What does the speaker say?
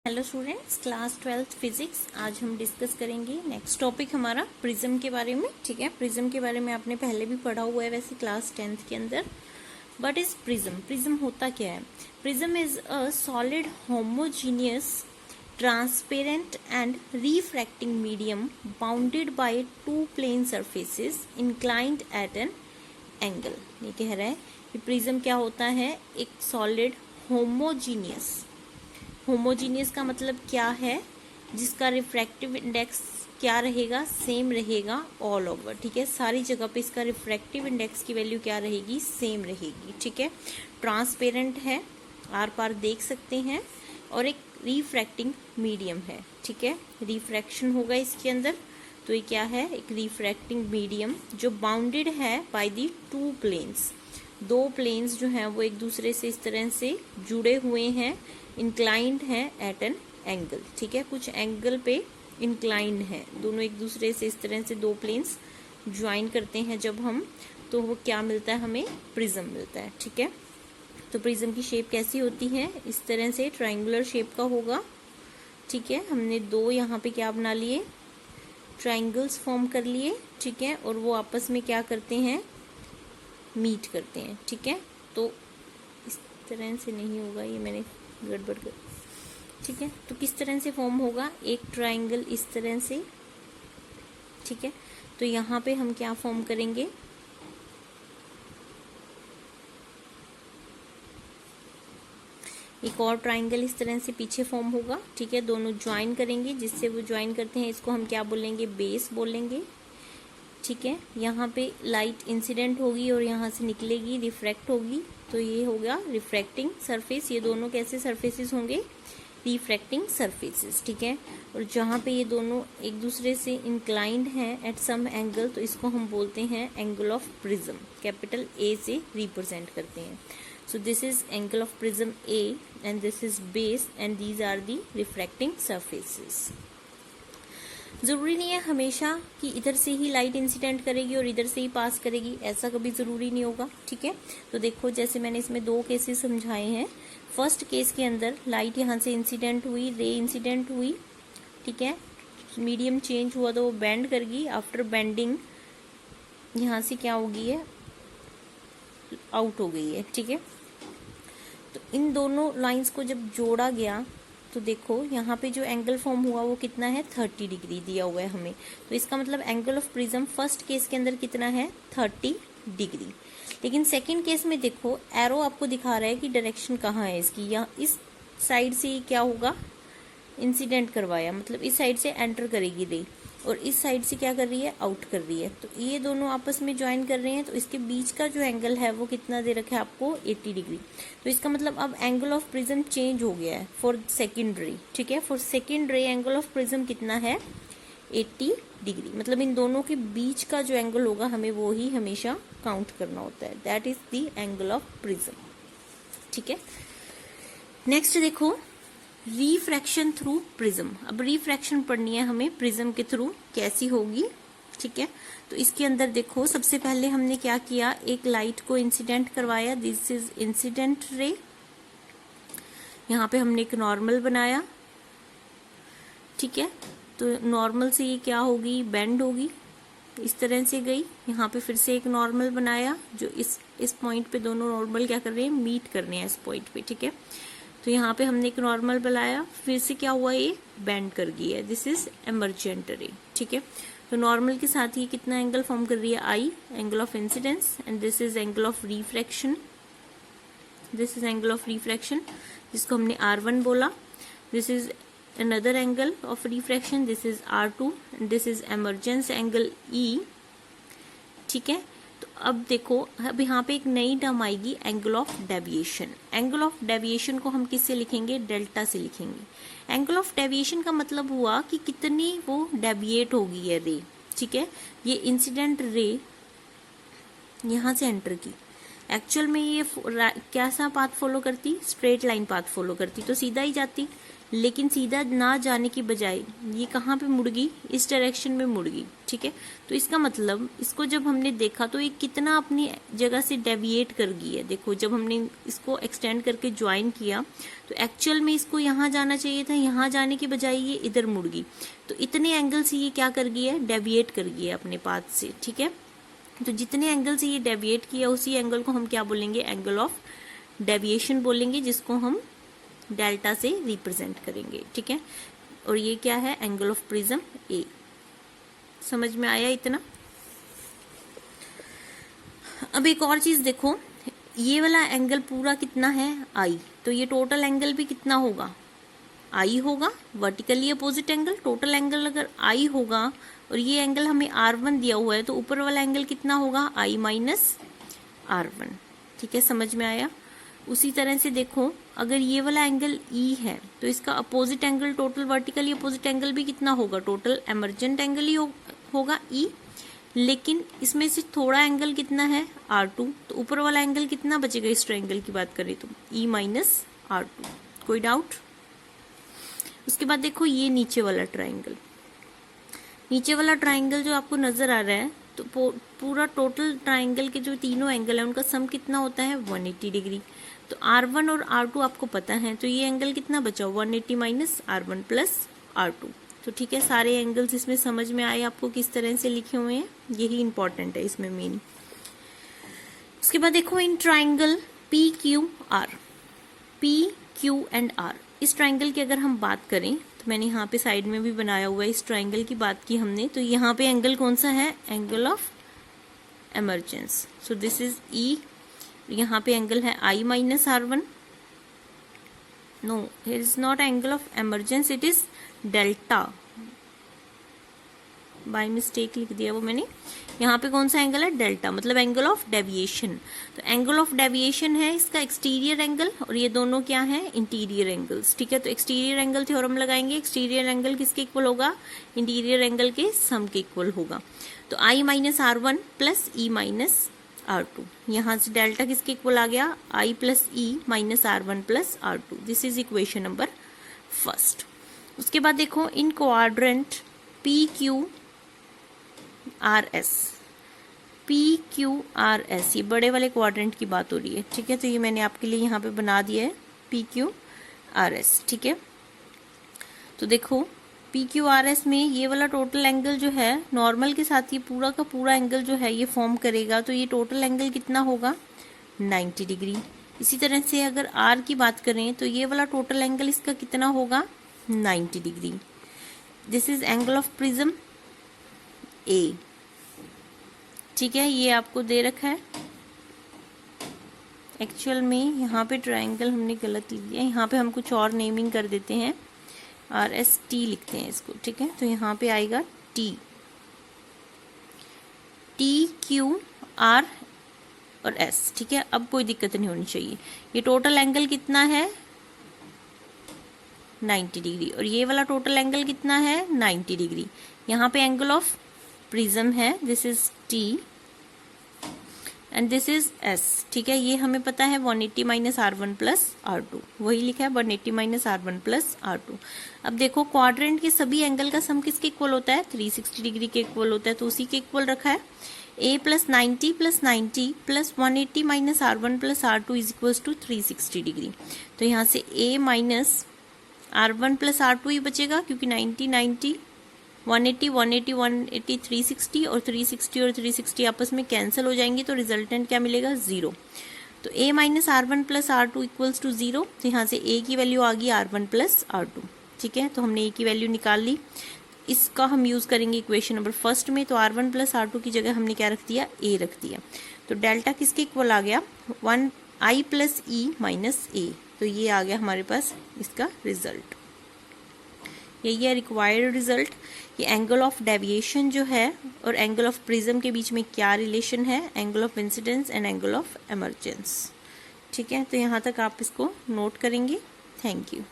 Hello students, class 12th physics. आज हम discuss करेंगे नेक्स्ट टॉपिक हमारा प्रिज्म के बारे में। ठीक है, प्रिज्म के बारे में आपने पहले भी पढ़ा हुआ है वैसे क्लास 10th के अंदर। बट इज प्रिज्म, प्रिज्म होता क्या है? Prism is a solid homogeneous transparent and refracting medium bounded by two plane surfaces inclined at an angle. ये कह रहा है कि प्रिज्म क्या होता है? एक सॉलिड होमोजीनियस, होमोजीनियस का मतलब क्या है? जिसका रिफ्रैक्टिव इंडेक्स क्या रहेगा? सेम रहेगा ऑल ओवर। ठीक है, सारी जगह पे इसका रिफ्रैक्टिव इंडेक्स की वैल्यू क्या रहेगी? सेम रहेगी। ठीक है, ट्रांसपेरेंट है, आर पार देख सकते हैं, और एक रिफ्रैक्टिंग मीडियम है। ठीक है, रिफ्रैक्शन होगा इसके अंदर, तो ये क्या है? एक रिफ्रैक्टिंग मीडियम जो बाउंडेड है बाय दी टू प्लेन्स। दो प्लेन्स जो हैं वो एक दूसरे से इस तरह से जुड़े हुए हैं, इंक्लाइंड है एट एन एंगल। ठीक है, कुछ एंगल पे इंक्लाइंड है, दोनों एक दूसरे से इस तरह से दो प्लेन्स ज्वाइन करते हैं जब हम, तो वो क्या मिलता है हमें? प्रिज्म मिलता है। ठीक है, तो प्रिज्म की शेप कैसी होती है? इस तरह से ट्रायंगुलर शेप का होगा। ठीक है, हमने दो यहाँ पे क्या बना लिए? ट्रायंगल्स फॉर्म कर लिए। ठीक है, और वो आपस में क्या करते हैं? मीट करते हैं। ठीक है, तो इस तरह से नहीं होगा, ये मैंने गड़बड़ कर। ठीक है, तो किस तरह से फॉर्म होगा? एक ट्रायंगल इस तरह से। ठीक है, तो यहाँ पे हम क्या फॉर्म करेंगे? एक और ट्रायंगल इस तरह से पीछे फॉर्म होगा। ठीक है, दोनों ज्वाइन करेंगे, जिससे वो ज्वाइन करते हैं इसको हम क्या बोलेंगे? बेस बोलेंगे। ठीक है, यहाँ पे लाइट इंसिडेंट होगी और यहाँ से निकलेगी, रिफ्रैक्ट होगी, तो ये होगा रिफ्रैक्टिंग सरफेस। ये दोनों कैसे सरफेसेस होंगे? Refracting surfaces. ठीक है, और जहाँ पे ये दोनों एक दूसरे से इंक्लाइंड हैं एट सम एंगल, तो इसको हम बोलते हैं angle of prism. Capital A से रिप्रेजेंट करते हैं। So this is angle of prism A and this is base and these are the refracting surfaces. जरूरी नहीं है हमेशा कि इधर से ही लाइट इंसिडेंट करेगी और इधर से ही पास करेगी, ऐसा कभी जरूरी नहीं होगा। ठीक है, तो देखो जैसे मैंने इसमें दो केसेस समझाए हैं। फर्स्ट केस के अंदर लाइट यहाँ से इंसिडेंट हुई, रे इंसिडेंट हुई। ठीक है, मीडियम चेंज हुआ तो वो बेंड कर गई। आफ्टर बेंडिंग यहाँ से क्या हो गई है? आउट हो गई है। ठीक है, तो इन दोनों लाइंस को जब जोड़ा गया तो देखो यहाँ पे जो एंगल फॉर्म हुआ वो कितना है? 30 डिग्री दिया हुआ है हमें। तो इसका मतलब angle of prism first case के अंदर कितना है? 30 डिग्री। लेकिन सेकंड केस में देखो एरो आपको दिखा रहा है कि डायरेक्शन कहाँ है इसकी। यहाँ इस साइड से क्या होगा? इंसिडेंट करवाया, मतलब इस साइड से एंटर करेगी रे, और इस साइड से क्या कर रही है? आउट कर रही है। तो ये दोनों आपस में ज्वाइन कर रहे हैं, तो इसके बीच का जो एंगल है वो कितना दे रखा है आपको? 80 डिग्री। तो इसका मतलब अब एंगल ऑफ प्रिज्म चेंज हो गया है फॉर सेकेंड रे। ठीक है, फॉर सेकेंड रे एंगल ऑफ प्रिज्म कितना है? 80 डिग्री। मतलब इन दोनों के बीच का जो एंगल होगा हमें वो ही हमेशा काउंट करना होता है। That is the angle of prism. ठीक है, नेक्स्ट देखो रिफ्रैक्शन थ्रू प्रिज्म। अब रिफ्रैक्शन पढ़नी है हमें प्रिज्म के थ्रू, कैसी होगी? ठीक है, तो इसके अंदर देखो सबसे पहले हमने क्या किया? एक लाइट को इंसिडेंट करवाया, दिस इज इंसिडेंट रे। यहाँ पे हमने एक नॉर्मल बनाया। ठीक है, तो नॉर्मल से ये क्या होगी? बेंड होगी, इस तरह से गई। यहाँ पे फिर से एक नॉर्मल बनाया, जो इस पॉइंट पे दोनों नॉर्मल क्या कर रहे हैं? मीट कर रहे हैं इस पॉइंट पे। ठीक है, तो यहाँ पे हमने एक नॉर्मल बनाया, फिर से क्या हुआ? ये बेंड कर गई है। दिस इज एमर्जेंट रे। ठीक है, तो नॉर्मल के साथ ही कितना एंगल फॉर्म कर रही है? I, angle of incidence, and this is angle of refraction. This is angle of refraction, जिसको हमने R1 बोला। This is another angle of refraction, this is R2 and this is emergence angle E। ठीक है, तो अब देखो अब यहाँ पे एक नई टर्म आएगी, angle of deviation. Angle of deviation को हम किससे लिखेंगे? डेल्टा से लिखेंगे। एंगल ऑफ डेविएशन का मतलब हुआ कि कितनी वो डेविएट होगी है रे। ठीक है, ये इंसिडेंट रे यहाँ से एंटर की, एक्चुअल में ये क्या सा पाथ फॉलो करती, स्ट्रेट लाइन पाथ फॉलो करती, तो सीधा ही जाती, लेकिन सीधा ना जाने की बजाय ये कहाँ पे मुड़ गई, इस डायरेक्शन में मुड़ गई। ठीक है, तो इसका मतलब इसको जब हमने देखा तो ये कितना अपनी जगह से डेविएट कर गई है। देखो जब हमने इसको एक्सटेंड करके ज्वाइन किया तो एक्चुअल में इसको यहाँ जाना चाहिए था, यहाँ जाने की बजाय ये इधर मुड़ गई, तो इतने एंगल से ये क्या कर गई है, डेविएट कर गई है अपने पाथ से। ठीक है, तो जितने एंगल से ये डेविएट किया उसी एंगल को हम क्या बोलेंगे, एंगल ऑफ डेविएशन बोलेंगे, जिसको हम डेल्टा से रिप्रेजेंट करेंगे। ठीक है, और ये क्या है, एंगल ऑफ प्रिज्म ए। समझ में आया इतना? अब एक और चीज देखो, ये वाला एंगल पूरा कितना है, आई, तो ये टोटल एंगल भी कितना होगा, आई होगा, vertically opposite angle. Total angle अगर आई होगा और ये एंगल हमें R1 दिया हुआ है, तो ऊपर वाला एंगल कितना होगा, I माइनस R1। ठीक है, समझ में आया? उसी तरह से देखो, अगर ये वाला एंगल E है तो इसका opposite angle, total vertically opposite angle भी कितना होगा, टोटल एमर्जेंट एंगल ही होगा E, लेकिन इसमें से थोड़ा एंगल कितना है, R2, तो ऊपर वाला एंगल कितना बचेगा इस ट्रायंगल की बात करें तो, E माइनस R2। कोई डाउट? उसके बाद देखो ये नीचे वाला ट्रायंगल, नीचे वाला ट्रायंगल जो आपको नजर आ रहा है, तो पूरा टोटल ट्रायंगल के जो तीनों एंगल है उनका सम कितना होता है, 180 डिग्री। तो R1 और R2 आपको पता है, तो ये एंगल कितना बचा, 180 माइनस R1 प्लस R2। तो ठीक है, सारे एंगल्स इसमें समझ में आए आपको किस तरह से लिखे हुए हैं, यही इंपॉर्टेंट है इसमें मेन। उसके बाद देखो in triangle PQR, PQ and R, इस ट्रायंगल की अगर हम बात करें तो मैंने यहाँ पे साइड में भी बनाया हुआ है, इस ट्रायंगल की बात की हमने, तो यहाँ पे एंगल कौन सा है, angle of emergence. So this is E, यहाँ पे एंगल है I minus R1, no here is not angle of emergence, it is delta, by mistake लिख दिया वो मैंने। यहाँ पे कौन सा एंगल है, डेल्टा, मतलब एंगल ऑफ डेविएशन। तो एंगल ऑफ डेविएशन है इसका एक्सटीरियर एंगल, और ये दोनों क्या है, इंटीरियर एंगल्स। ठीक है, तो एक्सटीरियर एंगल थ्योरम लगाएंगे, एक्सटीरियर एंगल किसके इक्वल होगा, इंटीरियर एंगल के सम के इक्वल होगा। तो I minus R1 plus E minus R2, यहाँ से डेल्टा किसके इक्वल आ गया, I plus E minus R1 plus R2। This is equation number first. उसके बाद देखो इन क्वाड्रेंट PQRS, PQRS, ये बड़े वाले क्वाड्रेंट की बात हो रही है। ठीक है, तो ये मैंने आपके लिए यहाँ पे बना दिया है PQRS। ठीक है, तो देखो PQRS में ये वाला टोटल एंगल जो है, नॉर्मल के साथ ये पूरा का पूरा एंगल जो है ये फॉर्म करेगा, तो ये टोटल एंगल कितना होगा, 90 डिग्री। इसी तरह से अगर R की बात करें तो ये वाला टोटल एंगल इसका कितना होगा, 90 degree. This is angle of prism A। ठीक है, ये आपको दे रखा है। एक्चुअल में यहाँ पे ट्रायंगल हमने गलत लिख दिया, यहाँ पे हम कुछ और नेमिंग कर देते हैं, RST लिखते हैं इसको। ठीक है, तो यहाँ पे आएगा T, TQR और S। ठीक है, अब कोई दिक्कत नहीं होनी चाहिए। ये टोटल एंगल कितना है, 90 डिग्री, और ये वाला टोटल एंगल कितना है, 90 डिग्री। यहाँ पे एंगल ऑफ प्रिज्म है, this is T and this is S। ठीक है, ये हमें पता है 180 माइनस R1 प्लस R2, वही लिखा है 180 माइनस R1 प्लस R2। अब देखो क्वाड्रेंट के सभी एंगल का सम किसके इक्वल होता है, 360 डिग्री के इक्वल होता है, तो उसी के इक्वल रखा है। A plus 90 plus 90 plus 180 minus R1 plus R2 is equal to 360 degree. तो यहाँ से A minus R1 plus R2 ही बचेगा, क्योंकि 90 90 180 180 180 360 और 360 और 360 आपस में कैंसिल हो जाएंगे, तो रिजल्टेंट क्या मिलेगा, 0। तो A minus R1 plus R2 equals to 0। तो यहाँ से A की वैल्यू आ गई R1 प्लस R2। ठीक है, तो हमने A की वैल्यू निकाल ली, इसका हम यूज करेंगे इक्वेशन नंबर फर्स्ट में। तो R1 प्लस R2 की जगह हमने क्या रख दिया, A रख दिया। तो डेल्टा किसके इक्वल आ गया, 1 I plus E minus A। तो ये आ गया हमारे पास इसका रिजल्ट, यही है रिक्वायर्ड रिजल्ट। ये एंगल ऑफ डेविएशन जो है और एंगल ऑफ प्रिज्म के बीच में क्या रिलेशन है, angle of incidence and angle of emergence. ठीक है, तो यहाँ तक आप इसको नोट करेंगे। Thank you.